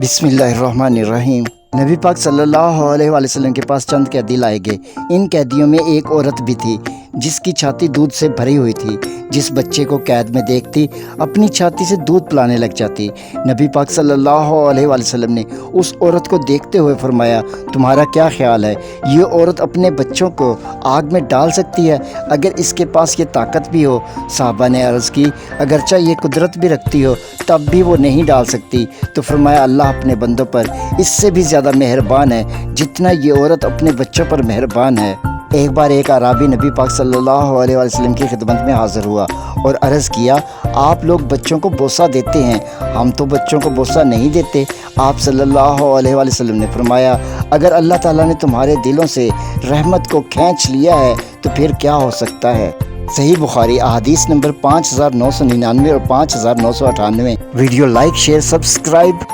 बिस्मिल्लाहिर्रहमानिर्रहीम। नबी पाक सल्लल्लाहु अलैहि वसल्लम के पास चंद कैदी लाए गए। इन कैदियों में एक औरत भी थी जिसकी छाती दूध से भरी हुई थी। जिस बच्चे को कैद में देखती अपनी छाती से दूध पिलाने लग जाती। नबी पाक सल्लल्लाहु अलैहि वसल्लम ने उस औरत को देखते हुए फरमाया, तुम्हारा क्या ख्याल है, ये औरत अपने बच्चों को आग में डाल सकती है अगर इसके पास ये ताकत भी हो? साहबा ने अर्ज़ की, अगरचा ये कुदरत भी रखती हो तब भी वो नहीं डाल सकती। तो फरमाया, अल्लाह अपने बंदों पर इससे भी ज़्यादा मेहरबान है जितना ये औरत अपने बच्चों पर मेहरबान है। एक बार एक अराबी नबी पाक सल्लल्लाहु अलैहि वसल्लम की खिदमत में हाज़िर हुआ और अर्ज़ किया, आप लोग बच्चों को बोसा देते हैं, हम तो बच्चों को बोसा नहीं देते। आप सल्लल्लाहु अलैहि वसल्लम ने फरमाया, अगर अल्लाह ताला ने तुम्हारे दिलों से रहमत को खींच लिया है तो फिर क्या हो सकता है। सही बुखारी अहादीस नंबर 5999 और 5998। Video like share subscribe